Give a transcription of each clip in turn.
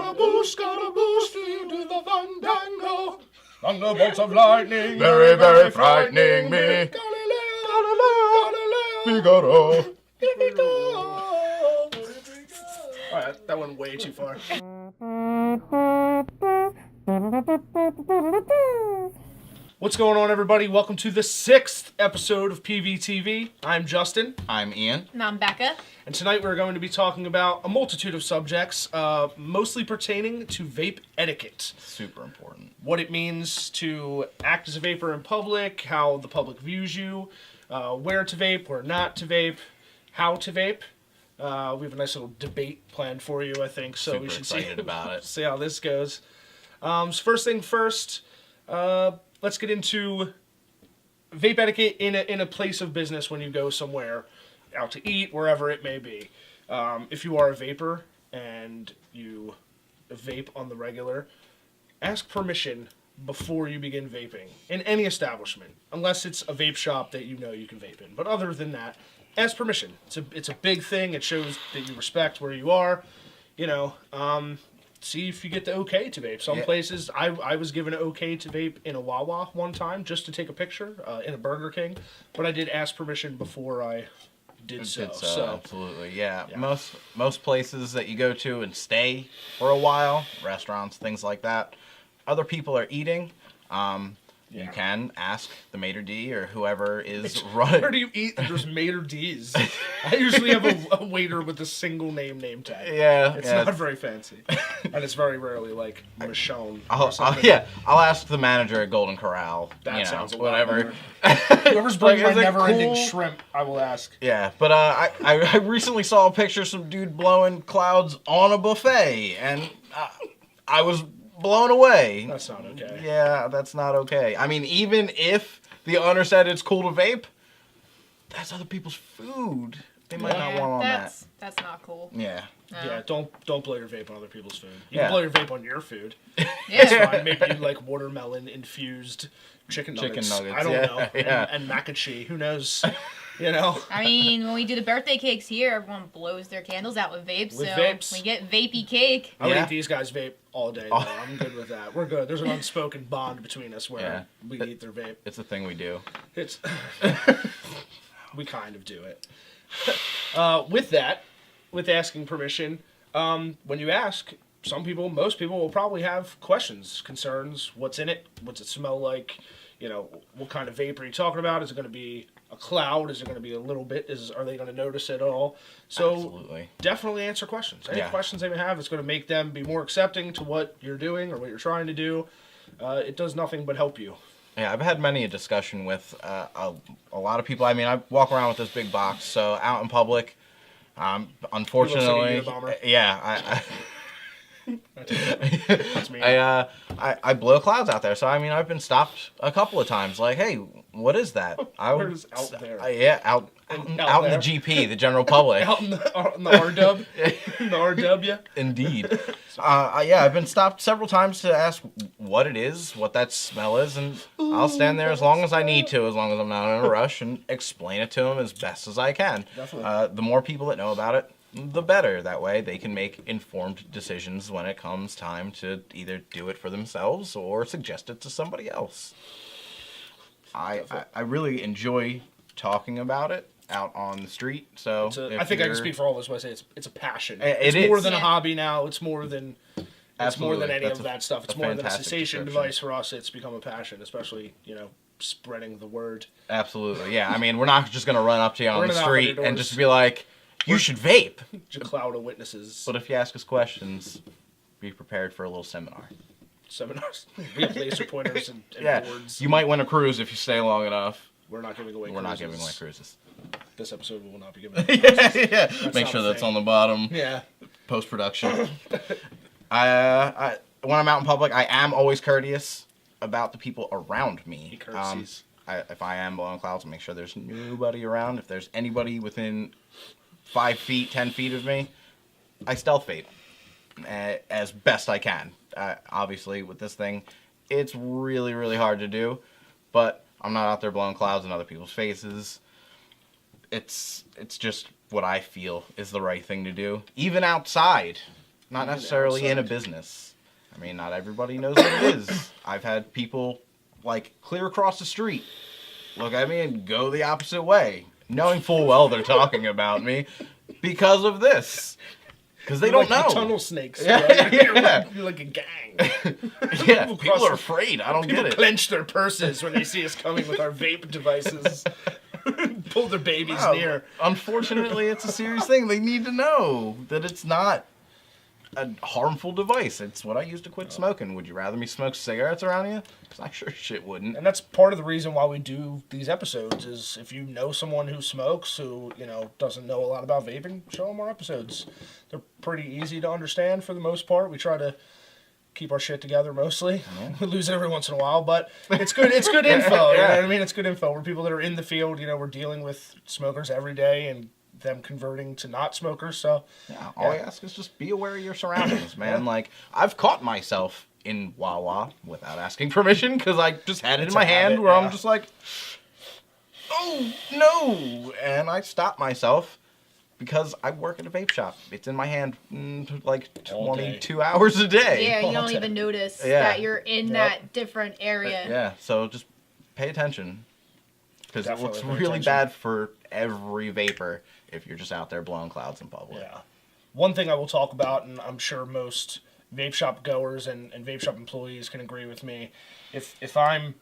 Scaramouche, flew to the fandango. Thunderbolts of lightning, Very, very frightening me. Galileo, Figaro. Alright, that went way too far. What's going on, everybody? Welcome to the 6th episode of PVTV. I'm Justin. I'm Ian. And I'm Becca. And tonight we're going to be talking about a multitude of subjects, mostly pertaining to vape etiquette. Super important. What it means to act as a vapor in public, how the public views you, where to vape, where not to vape, how to vape. We have a nice little debate planned for you, I think. So Super we should excited about it. see how this goes. So first thing first, let's get into vape etiquette in a place of business when you go somewhere, out to eat, wherever it may be. If you are a vapor and you vape on the regular, ask permission before you begin vaping in any establishment, unless it's a vape shop that you know you can vape in. But other than that, ask permission. It's a big thing. It shows that you respect where you are. See if you get the okay to vape. Some places, I was given an okay to vape in a Wawa one time just to take a picture in a Burger King, but I did ask permission before I did so. Absolutely, yeah. Most places that you go to and stay for a while, restaurants, things like that, other people are eating. You can ask the maitre d' or whoever is running. Where do you eat? There's maitre d's. I usually have a waiter with a single name tag. Yeah, it's not very fancy, and it's very rarely like Michonne. I'll ask the manager at Golden Corral. That sounds a whatever. Whoever's bringing my Is it never-ending cool? shrimp, I will ask. Yeah, but I recently saw a picture of some dude blowing clouds on a buffet, and I was blown away. That's not okay. Yeah, that's not okay. I mean, even if the owner said it's cool to vape, that's other people's food. They might not want on that. That's not cool. Yeah. No. Yeah, don't blow your vape on other people's food. You Yeah. can blow your vape on your food. Yeah. It's fine. Maybe you like watermelon infused chicken nuggets. I don't know. Yeah. And mac and cheese. Who knows? I mean, when we do the birthday cakes here, everyone blows their candles out with vapes. Vapes. We get vapey cake. I would eat these guys vape all day. Though. I'm good with that. We're good. There's an unspoken bond between us where we eat their vape. It's a thing we do. It's we kind of do it. With asking permission, when you ask, most people will probably have questions, concerns. What's in it? What's it smell like? What kind of vape are you talking about? Is it going to be a cloud? Is it going to be a little bit? Are they going to notice it at all? So Absolutely. Definitely answer questions. Any questions they may have, it's going to make them be more accepting to what you're doing or what you're trying to do. It does nothing but help you. Yeah, I've had many a discussion with a lot of people. I mean, I walk around with this big box, so out in public, unfortunately, That's me. I blow clouds out there. So I mean, I've been stopped a couple of times. Like, hey, what is that? Where is out there? Out in the GP, the general public. Out in the RW, in the RW. Indeed. I've been stopped several times to ask what it is, what that smell is, and I'll stand there as long as I need to, as long as I'm not in a rush, and explain it to them as best as I can. Definitely. The more people that know about it, the better. That way they can make informed decisions when it comes time to either do it for themselves or suggest it to somebody else. I really enjoy talking about it out on the street. So I think I can speak for all of us when I say it's a passion. It's more than a hobby now. It's more than any That's of that stuff. It's more than a cessation device for us. It's become a passion, especially spreading the word. Absolutely, yeah. I mean, we're not just gonna run up to you on the street and just be like, you should vape. Just a cloud of witnesses. But if you ask us questions, be prepared for a little seminar. Seminars. We have laser pointers and boards. You might win a cruise if you stay long enough. We're not giving away cruises. We're not giving away cruises. This episode will not be giving away cruises. Make sure that's on the bottom. Yeah. Post-production. When I'm out in public, I am always courteous about the people around me. If I am blowing clouds, I'll make sure there's nobody around. If there's anybody within 5 feet, 10 feet of me, I stealth vape as best I can. Obviously, with this thing, it's really, really hard to do, but I'm not out there blowing clouds in other people's faces. It's just what I feel is the right thing to do. Even outside, not Even necessarily in a outside. business. I mean, not everybody knows what it is. I've had people like clear across the street look at me and go the opposite way, knowing full well they're talking about me because of this. Because they You're don't like know. the tunnel snakes. Yeah, Right? yeah. You're like a gang. Yeah, People people cross are the- afraid. I don't People get it. clench their purses when they see us coming with our vape devices. Pull their babies No, near. unfortunately, it's a serious thing. They need to know that it's not a harmful device. It's what I use to quit smoking. Would you rather me smoke cigarettes around you? Because I sure shit wouldn't. And that's part of the reason why we do these episodes is if you know someone who smokes who, doesn't know a lot about vaping, show them our episodes. They're pretty easy to understand for the most part. We try to keep our shit together mostly. We lose it every once in a while, but it's good info. You know what I mean? It's good info. We're people that are in the field, we're dealing with smokers every day and them converting to not smokers, so Yeah, all I ask is just be aware of your surroundings, man. Like, I've caught myself in Wawa without asking permission because I just had it It's in my a hand habit, where yeah. I'm just like, oh, no. And I stopped myself because I work at a vape shop. It's in my hand like All day. 22 hours a day. Yeah, you all don't day. even notice Yeah. that you're in that different area. Yeah, so just pay attention. Because it Definitely looks pay really attention. bad for every vapor if you're just out there blowing clouds in public. yeah. One thing I will talk about, and I'm sure most vape shop goers and vape shop employees can agree with me, if I'm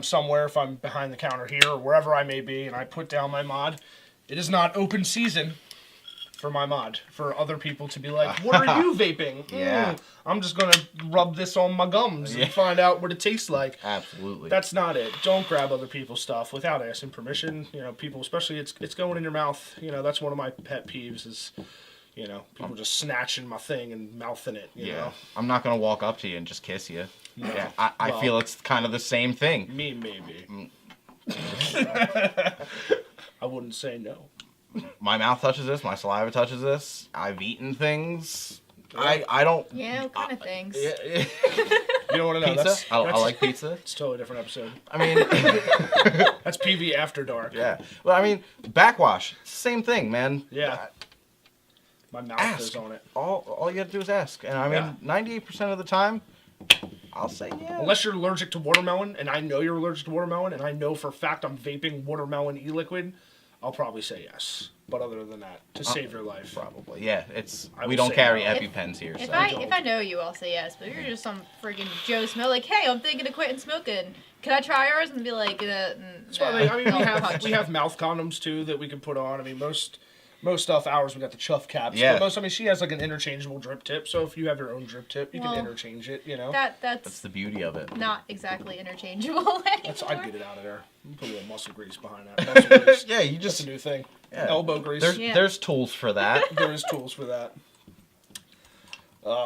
somewhere, if I'm behind the counter here or wherever I may be, and I put down my mod, it is not open season for my mod for other people to be like, "What are you vaping?" Yeah. I'm just gonna rub this on my gums Yeah. and find out what it tastes like. Absolutely. That's not it. Don't grab other people's stuff without asking permission. People, especially it's going in your mouth. That's one of my pet peeves is, people just snatching my thing and mouthing it. You know, I'm not going to walk up to you and just kiss you. No. Yeah, I Well- feel it's kind of the same thing. me maybe. I wouldn't say no. My mouth touches this, my saliva touches this. I've eten things. I don't... Yeah, what kind of things? Yeah, yeah. You don't want to know. Pizza? I That's like pizza. It's a totally different episode. I mean, That's PV After Dark. yeah. Well, I mean, backwash, same thing, man. Yeah. My mouth Ask. goes on it. All you have to do is ask. And I mean, 98% of the time, I'll say yeah. Unless you're allergic to watermelon, and I know you're allergic to watermelon, and I know for a fact I'm vaping watermelon e-liquid, I'll probably say yes. But other than that, to save your life. Probably. Yeah, I we will don't say carry no. EpiPens here. If So. I know you, I'll say yes. But if you're just some freaking Joe Smell, like, hey, I'm thinking of quitting smoking. Can I try yours? And be like, That's why no, I mean, don't we touch have it. mouth condoms too that we can put on. I mean, most stuff ours we got the chuff caps. Yeah. But she has like an interchangeable drip tip. So if you have your own drip tip, you Well, can interchange it. That's That's the beauty of it. not exactly interchangeable anymore. I'd get it out of there. Put a little muscle grease behind that. Muscle grease. Yeah, you That's just... a new thing. Yeah. Elbow grease. There's tools for that. There is tools for that.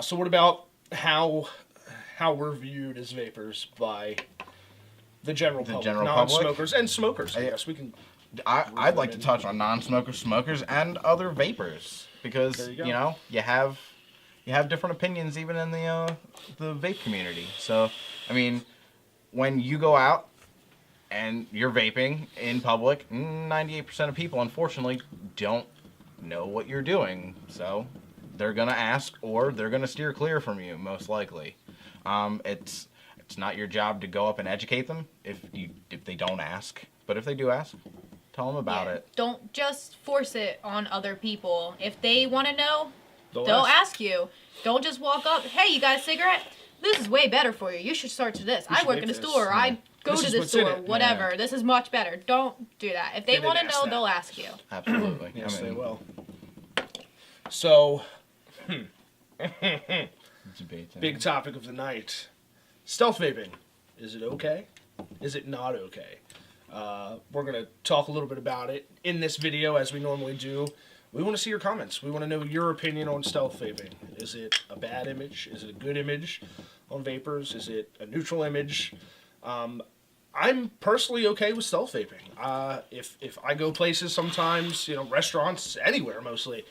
So what about how we're viewed as vapors by the general public, general public? non-smokers and smokers? I guess we can. I'd like to touch on non-smokers, smokers, and other vapors because There you go. you have different opinions even in the vape community. So I mean, when you go out and you're vaping in public, 98% of people unfortunately don't know what you're doing. So they're gonna ask or they're gonna steer clear from you most likely. It's not your job to go up and educate them if they don't ask, but if they do ask, tell them about Yeah. it. Don't just force it on other people. If they want to know, They'll they'll ask. ask you. Don't just walk up, hey, you got a cigarette? This is way better for you. You should start to this. I should work vape in a this. store. I go This to is this what's in store. it. Whatever. This is much better. Don't do that. If they They want to didn't know, ask that. they'll ask you. Absolutely. Yes, I mean, they will. So, debate time. big topic of the night: stealth vaping. Is it okay? Is it not okay? We're gonna talk a little bit about it in this video, as we normally do. We want to see your comments. We want to know your opinion on stealth vaping. Is it a bad image? Is it a good image on vapors? Is it a neutral image? I'm personally okay with stealth vaping. If I go places sometimes, restaurants, anywhere mostly,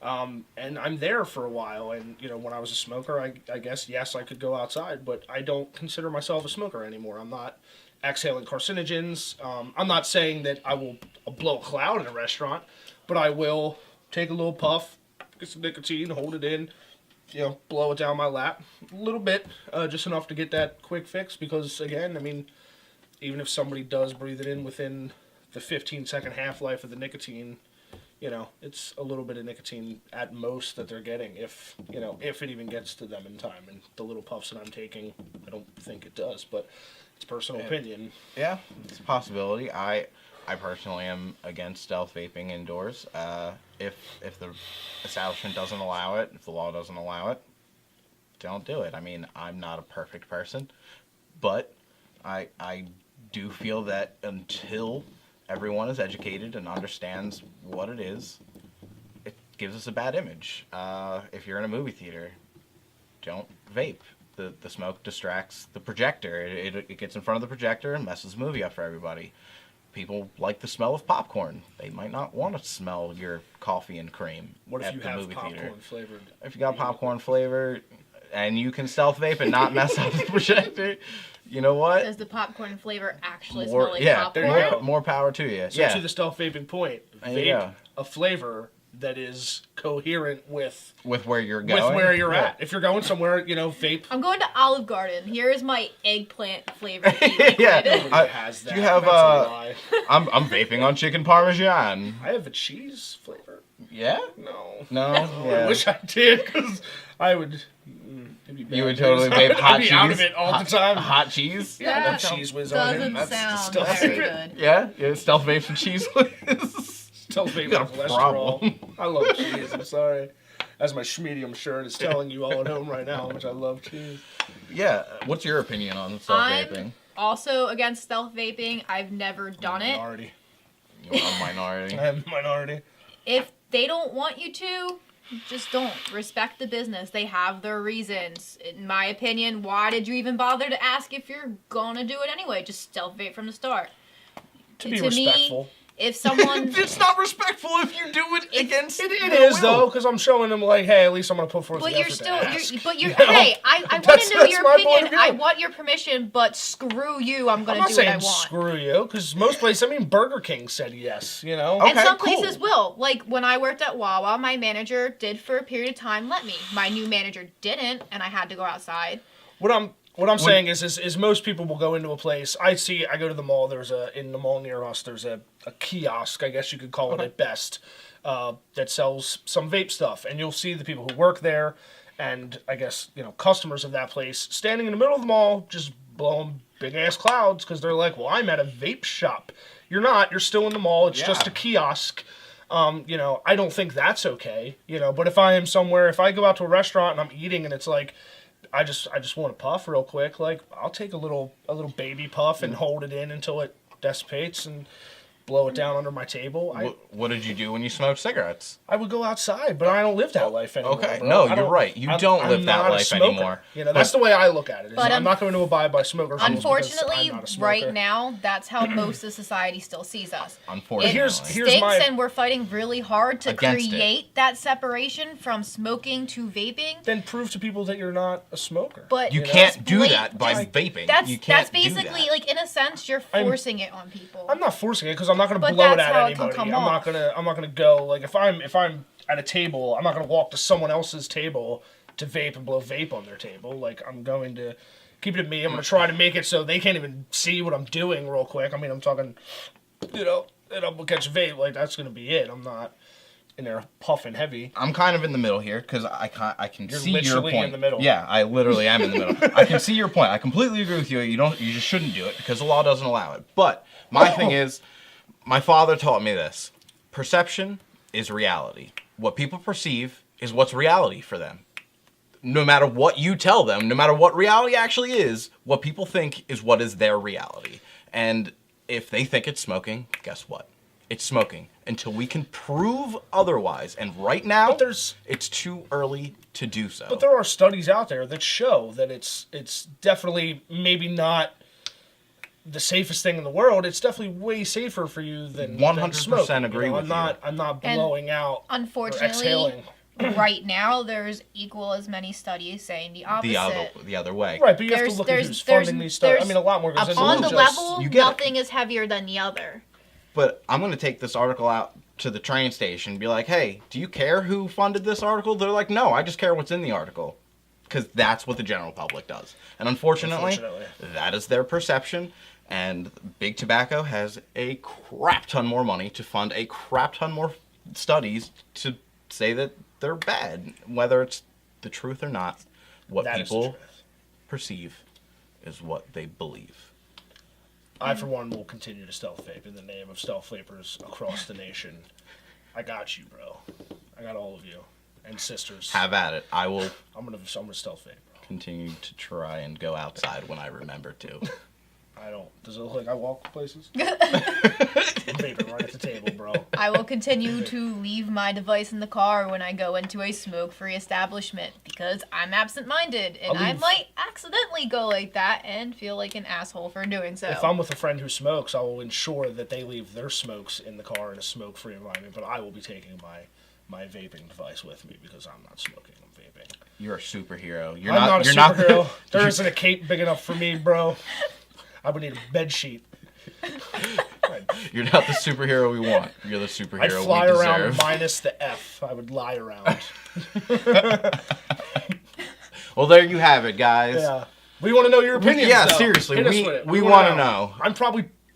and I'm there for a while, and when I was a smoker, I guess yes, I could go outside, but I don't consider myself a smoker anymore. I'm not exhaling carcinogens. I'm not saying that I will blow a cloud in a restaurant, but I will take a little puff, get some nicotine, hold it in, blow it down my lap a little bit, just enough to get that quick fix. Because again, I mean, even if somebody does breathe it in within the 15-second half-life of the nicotine, it's a little bit of nicotine at most that they're getting, if it even gets to them in time. And the little puffs that I'm taking, I don't think it does, but it's personal opinion. Yeah, it's a possibility. I personally am against stealth vaping indoors. If the establishment doesn't allow it, if the law doesn't allow it, don't do it. I mean, I'm not a perfect person, but I do feel that until everyone is educated and understands what it is, it gives us a bad image. If you're in a movie theater, don't vape. The smoke distracts the projector. It gets in front of the projector and messes the movie up for everybody. People like the smell of popcorn. They might not want to smell your coffee and cream What if at you the have movie popcorn theater. flavored? If you got popcorn flavor and you can stealth vape and not mess up the projector, you know what? Does the popcorn flavor actually More, smell like yeah, popcorn? more power to you. So yeah. to the stealth vaping point, There you vape go. a flavor that is coherent with With where you're going. where you're Yeah. at. If you're going somewhere, vape. I'm going to Olive Garden. Here is my eggplant flavored liquid. Yeah. Nobody has that. Do you have, That's a lie. I'm vaping on chicken parmesan. I have a cheese flavor. Yeah? No. No? I Yeah. wish I did, because I would. It'd be bad You would news. totally vape hot I'd be cheese. out of it all the time. Hot cheese? Yeah, That that cheese whiz on it. doesn't That's sound disgusting. very good. Yeah? Yeah, stealth vape some cheese whiz. Stealth vape You got with a cholesterol. problem. I love cheese. I'm sorry. As my schmedium shirt is telling you all at home right now how much I love cheese. Yeah. What's your opinion on stealth vaping? I'm also against stealth vaping. I've never done it. Minority. You're a minority. I am a minority. If they don't want you to, just don't. Respect the business. They have their reasons. In my opinion, why did you even bother to ask if you're gonna do it anyway? Just stealth vape from the start. To be To me, respectful. If someone... It's not respectful if you do it against It their is, will. though, because I'm showing them, like, hey, at least I'm going to put forth But the you're effort still, to ask. you're, You know? hey, I want That's- to know that's your my point opinion. of view. I want your permission, but screw you. I'm I'm going not to do what I saying want. screw you, because most places, Burger King said yes, And Okay, some cool. places will. Like, when I worked at Wawa, my manager did for a period of time let me. My new manager didn't, and I had to go outside. What I'm saying is most people will go into a place. I go to the mall. In the mall near us. There's a kiosk, I guess you could call it at best, that sells some vape stuff, and you'll see the people who work there, and I guess customers of that place standing in the middle of the mall, just blowing big ass clouds because they're like, well, I'm at a vape shop. You're not. You're still in the mall. It's just a kiosk. I don't think that's okay. But if I am somewhere, if I go out to a restaurant and I'm eating and it's like, I just want to puff real quick. Like, I'll take a little baby puff and hold it in until it dissipates and blow it down under my table. What did you do when you smoked cigarettes? I would go outside, but I don't live that life anymore. Okay, bro. no, I you're right. You don't I'm live that not a life smoker. anymore. That's the way I look at it. But, I'm not going to abide by smoker rules because Unfortunately, I'm not a smoker. right now, that's how most of society still sees us. Unfortunately. Here's Stinks, my and we're fighting really hard to Against it. create that separation from smoking to vaping. then prove to people that you're not a smoker. But You just can't do blat- that by just- vaping. That's You can't basically do that. like, in a sense, you're forcing it on people. I'm not forcing it because I'm not going to But blow it that's at how it can anybody. come I'm off. not gonna go like if I'm at a table, I'm not gonna walk to someone else's table to vape and blow vape on their table. Like, I'm going to keep it at me. I'm gonna try to make it so they can't even see what I'm doing real quick. I mean, I'm talking, and I'll catch a vape. Like, that's gonna be it. I'm not in there puffing heavy. I'm kind of in the middle here because I can You're see your literally point. in the middle. Yeah, I literally am in the middle. I can see your point. I completely agree with you. You just shouldn't do it because the law doesn't allow it. But my thing is, my father taught me this: perception is reality. What people perceive is what's reality for them. No matter what you tell them, no matter what reality actually is, what people think is what is their reality. And if they think it's smoking, guess what? It's smoking until we can prove otherwise. And right now, it's too early to do so. But there are studies out there that show that it's definitely maybe not the safest thing in the world. It's definitely way safer for you than 100% smoking. agree with you. I'm not blowing out or Unfortunately, exhaling. right now, there's equal as many studies saying the opposite. the other way. Right, but you have There's- to look at there's- who's funding these studies. I there's- mean, a lot more goes into it On than the just- level, you get it. nothing is heavier than the other. But I'm going to take this article out to the train station, be like, hey, do you care who funded this article? They're like, no, I just care what's in the article. Because that's what the general public does. And unfortunately, that is their perception. And Big Tobacco has a crap ton more money to fund a crap ton more studies to say that they're bad. Whether it's the truth or not, what That people perceive is what they believe. I, for one, will continue to stealth vape in the name of stealth vapors across the nation. I got you, bro. I got all of you. And sisters. Have at it. I'm gonna stealth vape, bro. continue to try and go outside when I remember to. I don't. Does it look like I walk places? I'm vaping right at the table, bro. I will continue to leave my device in the car when I go into a smoke-free establishment because I'm absent-minded and I might accidentally go like that and feel like an asshole for doing so. If I'm with a friend who smokes, I will ensure that they leave their smokes in the car in a smoke-free environment, but I will be taking my vaping device with me because I'm not smoking, I'm vaping. You're a superhero. I'm not a superhero. There isn't a cape big enough for me, bro. I would need a bed sheet. You're not the superhero we want. You're the superhero we deserve. I'd fly around minus the F. I would lie around. Well, there you have it, guys. Yeah. We want to know your opinions, Yeah, though. seriously. We wanna want to know.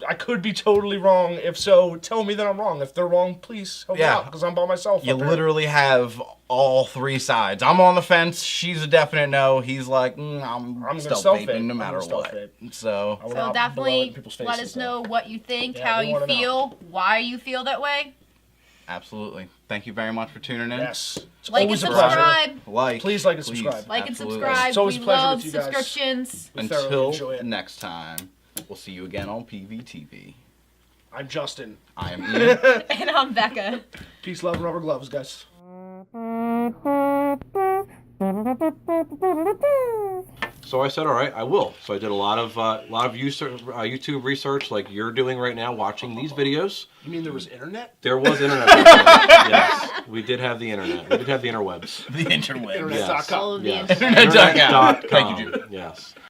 I could be totally wrong. If so, tell me that I'm wrong. If they're wrong, please help me out, because I'm by myself. You literally have all three sides. I'm on the fence. She's a definite no. He's like, I'm still vaping no matter what. So definitely let us know what you think, how you feel, why you feel that way. Absolutely. Thank you very much for tuning in. Yes. Like and subscribe. Please like and subscribe. Like and subscribe. It's always a pleasure with you guys. Subscriptions. Until next time, we'll see you again on PVTV. I'm Justin. I am Ian. And I'm Becca. Peace, love, and rubber gloves, guys. So I said, all right, I will. So I did a lot of YouTube research, like you're doing right now, watching these videos. You mean there was internet? There was internet. Yes, we did have the internet. We did have the interwebs. The interwebs. Internet.com. Yes. Internet.com. Thank you, Jude. Yes.